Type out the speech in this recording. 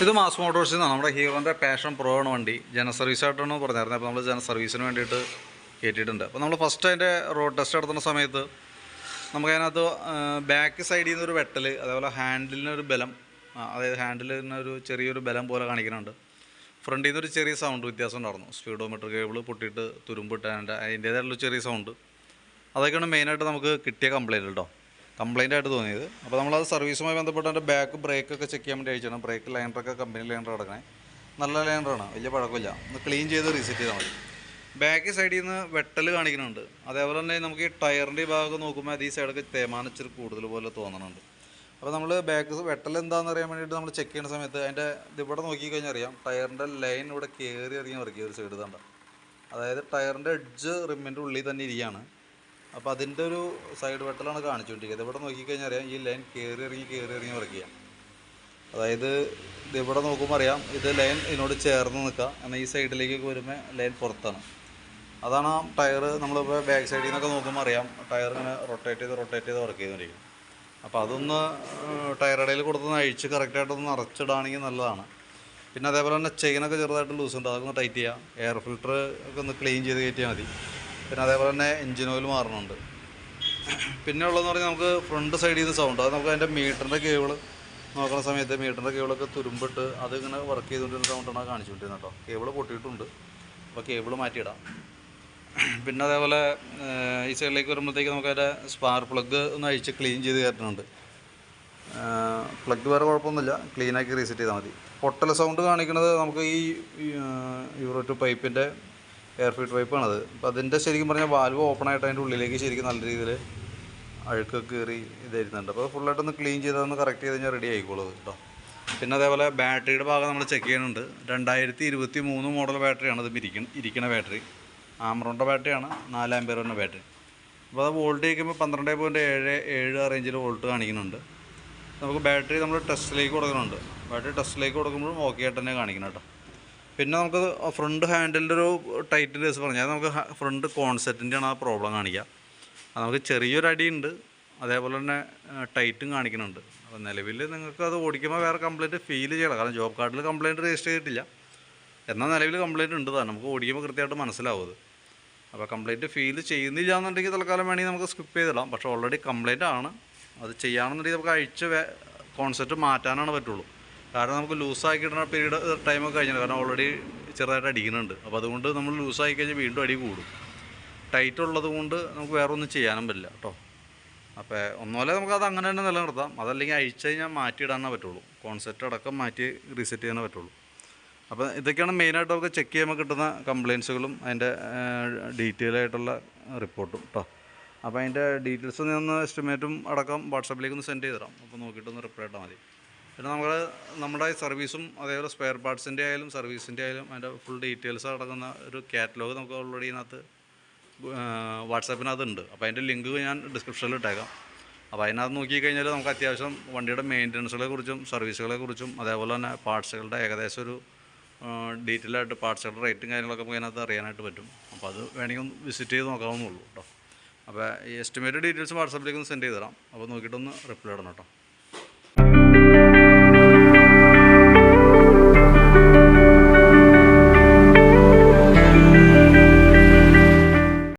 ഇത് മാസ് മോട്ടോഴ്സിൽ നിന്നാണ്. നമ്മുടെ ഹീറോൻ്റെ പാഷൻ പ്രോ ആണ് വണ്ടി. ജന സർവീസായിട്ടാണ് പറഞ്ഞിരുന്നത്. അപ്പോൾ നമ്മൾ ജന സർവീസിന് വേണ്ടിയിട്ട് കയറ്റിയിട്ടുണ്ട്. അപ്പോൾ നമ്മൾ ഫസ്റ്റ് അതിൻ്റെ റോഡ് ടെസ്റ്റ് നടത്തുന്ന സമയത്ത് നമുക്കതിനകത്ത് ബാക്ക് സൈഡിൽ നിന്നൊരു വെട്ടൽ, അതേപോലെ ഹാൻഡിലിനൊരു ബലം, അതായത് ഹാൻഡിലിനൊരു ചെറിയൊരു ബലം പോലെ കാണിക്കുന്നുണ്ട്. ഫ്രണ്ടിൽ നിന്നൊരു ചെറിയ സൗണ്ട് വ്യത്യാസം ഉണ്ടായിരുന്നു. സ്പീഡോമീറ്റർ കേബിൾ പൊട്ടിയിട്ട് തുരുമ്പിട്ട് അതിൻ്റേതായിട്ടുള്ള ചെറിയ സൗണ്ട്. അതൊക്കെയാണ് മെയിനായിട്ട് നമുക്ക് കിട്ടിയ കംപ്ലയിൻറ്റ് കേട്ടോ, കംപ്ലയിൻ്റ് ആയിട്ട് തോന്നിയത്. അപ്പോൾ നമ്മളത് സർവീസുമായി ബന്ധപ്പെട്ട് അതിൻ്റെ ബാക്ക് ബ്രേക്കൊക്കെ ചെക്ക് ചെയ്യാൻ വേണ്ടി അയച്ചാണ്. ബ്രേക്ക് ലൈനറൊക്കെ കമ്പനി ലൈനർ കിടക്കണേ, നല്ല ലൈനറാണ്, വലിയ പഴക്കമില്ല. ഒന്ന് ക്ലീൻ ചെയ്ത് റീസെറ്റ് ചെയ്താൽ മതി. ബാക്ക് സൈഡിൽ നിന്ന് വെട്ടൽ കാണിക്കുന്നുണ്ട്. അതേപോലെ തന്നെ നമുക്ക് ഈ ടയറിൻ്റെ ഭാഗം നോക്കുമ്പോൾ അത് ഈ സൈഡൊക്കെ തേമാനിച്ചിട്ട് കൂടുതൽ പോലെ തോന്നുന്നുണ്ട്. അപ്പോൾ നമ്മൾ ബാക്ക് വെട്ടൽ എന്താണെന്ന് അറിയാൻ വേണ്ടിയിട്ട് നമ്മൾ ചെക്ക് ചെയ്യുന്ന സമയത്ത് അതിൻ്റെ ഇതിവിടെ നോക്കിക്കഴിഞ്ഞാൽ അറിയാം, ടയറിൻ്റെ ലൈൻ ഇവിടെ കയറി ഇറങ്ങി വർക്ക് ഒരു സൈഡ് തണ്ട, അതായത് ടയറിൻ്റെ എഡ്ജ് റിമ്മിൻ്റെ ഉള്ളിൽ തന്നെ ഇരിക്കുകയാണ്. അപ്പോൾ അതിൻ്റെ ഒരു സൈഡ് വെട്ടലാണ് കാണിച്ചുകൊണ്ടിരിക്കുന്നത്. ഇവിടെ നോക്കിക്കഴിഞ്ഞാൽ അറിയാം, ഈ ലൈൻ കയറി ഇറങ്ങി വർക്ക് ചെയ്യാം. അതായത് ഇതിവിടെ നോക്കുമ്പോൾ അറിയാം, ഇത് ലൈൻ ഇതിനോട് ചേർന്ന് നിൽക്കുക, എന്നാൽ ഈ സൈഡിലേക്കൊക്കെ വരുമ്പോൾ ലൈൻ പുറത്താണ്. അതാണ് ആ ടയർ നമ്മളിപ്പോൾ ബാക്ക് സൈഡിൽ നിന്നൊക്കെ നോക്കുമ്പോൾ അറിയാം, ടയർ ഇങ്ങനെ റൊട്ടേറ്റ് ചെയ്ത് വർക്ക് ചെയ്തുകൊണ്ടിരിക്കും. അപ്പോൾ അതൊന്ന് ടയറടയിൽ കൊടുത്തൊന്ന് അഴിച്ച് കറക്റ്റായിട്ടൊന്ന് നിറച്ചിടുകയാണെങ്കിൽ നല്ലതാണ്. പിന്നെ അതേപോലെ തന്നെ ചെയിനൊക്കെ ചെറുതായിട്ട് ലൂസ് ഉണ്ട്, അതൊക്കെ ഒന്ന് ടൈറ്റ് ചെയ്യുക. എയർ ഫിൽറ്റർ ഒക്കെ ഒന്ന് ക്ലീൻ ചെയ്ത് കയറ്റിയാൽ മതി. പിന്നെ അതേപോലെ തന്നെ എൻജിൻ ഓയിൽ മാറുന്നുണ്ട്. പിന്നെ ഉള്ളതെന്ന് പറഞ്ഞാൽ നമുക്ക് ഫ്രണ്ട് സൈഡിൽ നിന്ന് സൗണ്ട്, അത് നമുക്ക് അതിൻ്റെ മീറ്ററിൻ്റെ കേബിൾ നോക്കുന്ന സമയത്ത് മീറ്ററിൻ്റെ കേബിളൊക്കെ തുരുമ്പിട്ട് അതിങ്ങനെ വർക്ക് ചെയ്തുകൊണ്ടിരുന്ന സൗണ്ടാണ് കാണിച്ചുകൊണ്ടിരുന്നത് കേട്ടോ. കേബിൾ പൊട്ടിയിട്ടുണ്ട്, അപ്പോൾ കേബിൾ മാറ്റിയിടാം. പിന്നെ അതേപോലെ ഈ സൈഡിലേക്ക് വരുമ്പോഴത്തേക്ക് നമുക്ക് അതിൻ്റെ സ്പാർക്ക് പ്ലഗ് ഒന്ന് അഴിച്ച് ക്ലീൻ ചെയ്ത് കയറ്റുന്നുണ്ട്. പ്ലഗ് വേറെ കുഴപ്പമൊന്നുമില്ല, ക്ലീനാക്കി റീസെറ്റ് ചെയ്താൽ മതി. പൊട്ടൽ സൗണ്ട് കാണിക്കുന്നത് നമുക്ക് ഈ യൂറോ 2 പൈപ്പിൻ്റെ എയർ ഫീഡ് പൈപ്പാണത്. അപ്പോൾ അതിൻ്റെ ശരിക്കും പറഞ്ഞാൽ വാൽവ് ഓപ്പൺ ആയിട്ട് അതിൻ്റെ ഉള്ളിലേക്ക് ശരിക്കും നല്ല രീതിയിൽ അഴുക്കൊക്കെ കയറി ഇതായിരുന്നുണ്ട്. അപ്പോൾ ഫുള്ളായിട്ടൊന്ന് ക്ലീൻ ചെയ്തൊന്ന് കറക്റ്റ് ചെയ്ത് കഴിഞ്ഞാൽ റെഡി ആയിക്കോളൂ കേട്ടോ. പിന്നെ അതേപോലെ ബാറ്ററിയുടെ ഭാഗം നമ്മൾ ചെക്ക് ചെയ്യുന്നുണ്ട്. 2023 മോഡൽ ബാറ്ററിയാണ് ഇത് ഇരിക്കുന്ന ബാറ്ററി. ആമറോണിൻ്റെ ബാറ്ററിയാണ്, 4 ആമ്പിയറിൻ്റെ ബാറ്ററി. അപ്പോൾ അത് വോൾട്ട് വയ്ക്കുമ്പോൾ 12.77 റേഞ്ചിൽ വോൾട്ട് കാണിക്കുന്നുണ്ട്. നമുക്ക് ബാറ്ററി നമ്മൾ ടെസ്റ്റിലേക്ക് കൊടുക്കുന്നുണ്ട്. ബാറ്ററി ടെസ്റ്റിലേക്ക് കൊടുക്കുമ്പോഴും ഓക്കെ ആയിട്ട് തന്നെ കാണിക്കണം കേട്ടോ. പിന്നെ നമുക്ക് ഫ്രണ്ട് ഹാൻഡിലിൻ്റെ ഒരു ടൈറ്റ് കേസ് പറഞ്ഞാൽ നമുക്ക് ഫ്രണ്ട് കോൺസെറ്റിൻ്റെയാണ് ആ പ്രോബ്ലം കാണിക്കുക. അത് നമുക്ക് ചെറിയൊരു അടിയുണ്ട്, അതേപോലെ തന്നെ ടൈറ്റും കാണിക്കുന്നുണ്ട്. അപ്പോൾ നിലവിൽ നിങ്ങൾക്ക് അത് ഓടിക്കുമ്പോൾ വേറെ കംപ്ലയിൻറ്റ് ഫീൽ ചെയ്യണം, കാരണം ജോബ് കാർഡിൽ കംപ്ലയിൻറ്റ് രജിസ്റ്റർ ചെയ്തിട്ടില്ല. എന്നാൽ നിലവിൽ കംപ്ലയിൻറ്റ് ഉണ്ട് തന്നെ, നമുക്ക് ഓടിക്കുമ്പോൾ കൃത്യമായിട്ട് മനസ്സിലാവും അത്. അപ്പോൾ കംപ്ലയിൻറ്റ് ഫീൽ ചെയ്യുന്നില്ല എന്നുണ്ടെങ്കിൽ തൽക്കാലം വേണമെങ്കിൽ നമുക്ക് സ്കിപ്പ് ചെയ്തിടാം. പക്ഷേ ഓൾറെഡി കംപ്ലയിൻ്റ് ആണ്, അത് ചെയ്യാമെന്നുണ്ടെങ്കിൽ നമുക്ക് അഴിച്ച് കോൺസെപ്റ്റ് മാറ്റാനാണ് പറ്റുള്ളൂ. കാരണം നമുക്ക് ലൂസാക്കി ഇടുന്ന പീരീഡ് ടൈമൊക്കെ കഴിഞ്ഞില്ല, കാരണം ഓൾറെഡി ചെറുതായിട്ട് അടിക്കുന്നുണ്ട്. അപ്പോൾ അതുകൊണ്ട് നമ്മൾ ലൂസാക്കി കഴിഞ്ഞാൽ വീണ്ടും അടി കൂടും. ടൈറ്റ് ഉള്ളത് കൊണ്ട് നമുക്ക് വേറെ ഒന്നും ചെയ്യാനും പറ്റില്ല കേട്ടോ. അപ്പോൾ ഒന്നുമല്ല നമുക്കത് അങ്ങനെ തന്നെ നിലനിർത്താം, അതല്ലെങ്കിൽ അഴിച്ച് കഴിഞ്ഞാൽ മാറ്റിയിടാനേ പറ്റുള്ളൂ. കോൺസെപ്റ്റ് അടക്കം മാറ്റി റീസെറ്റ് ചെയ്യാനേ പറ്റുള്ളൂ. അപ്പോൾ ഇതൊക്കെയാണ് മെയിനായിട്ട് നമുക്ക് ചെക്ക് ചെയ്യുമ്പോൾ കിട്ടുന്ന കംപ്ലയിൻസുകളും അതിൻ്റെ ഡീറ്റെയിൽ ആയിട്ടുള്ള റിപ്പോർട്ടും കേട്ടോ. അപ്പോൾ അതിൻ്റെ ഡീറ്റെയിൽസ് ഒന്ന് എസ്റ്റിമേറ്റും അടക്കം വാട്സാപ്പിലേക്ക് ഒന്ന് സെൻഡ് ചെയ്തിടാം. അപ്പോൾ നോക്കിയിട്ടൊന്ന് റിപ്ലൈ ഇട്ടാൽ മതി. പിന്നെ നമ്മുടെ സർവീസും അതേപോലെ സ്പെയർ പാർട്സിൻ്റെ ആയാലും സർവീസിൻ്റെ ആയാലും അതിൻ്റെ ഫുൾ ഡീറ്റെയിൽസ് അടങ്ങുന്ന ഒരു കാറ്റലോഗ് നമുക്ക് ഓൾറെഡി ഇതിനകത്ത് വാട്സാപ്പിനകത്ത് ഉണ്ട്. അപ്പോൾ അതിൻ്റെ ലിങ്ക് ഞാൻ ഡിസ്ക്രിപ്ഷനിൽ ഇട്ടേക്കാം. അപ്പോൾ അതിനകത്ത് നോക്കിക്കഴിഞ്ഞാൽ നമുക്ക് അത്യാവശ്യം വണ്ടിയുടെ മെയിൻ്റനൻസുകളെ കുറിച്ചും സർവീസുകളെ കുറിച്ചും അതേപോലെ തന്നെ പാർട്സുകളുടെ ഏകദേശം ഒരു ഡീറ്റെയിൽ ആയിട്ട് പാർട്സുകളുടെ റേറ്റും കാര്യങ്ങളൊക്കെ നമുക്ക് അതിനകത്ത് അറിയാനായിട്ട് പറ്റും. അപ്പോൾ അത് വേണമെങ്കിൽ ഒന്ന് വിസിറ്റ് ചെയ്ത് നോക്കാവുന്നുള്ളൂ കേട്ടോ. അപ്പോൾ ഈ എസ്റ്റിമേറ്റ് ഡീറ്റെയിൽസ് വാട്സാപ്പിലേക്ക് ഒന്ന് സെൻഡ് ചെയ്ത് തരാം. അപ്പോൾ നോക്കിയിട്ടൊന്ന് റിപ്ലൈ ഇടണം കേട്ടോ.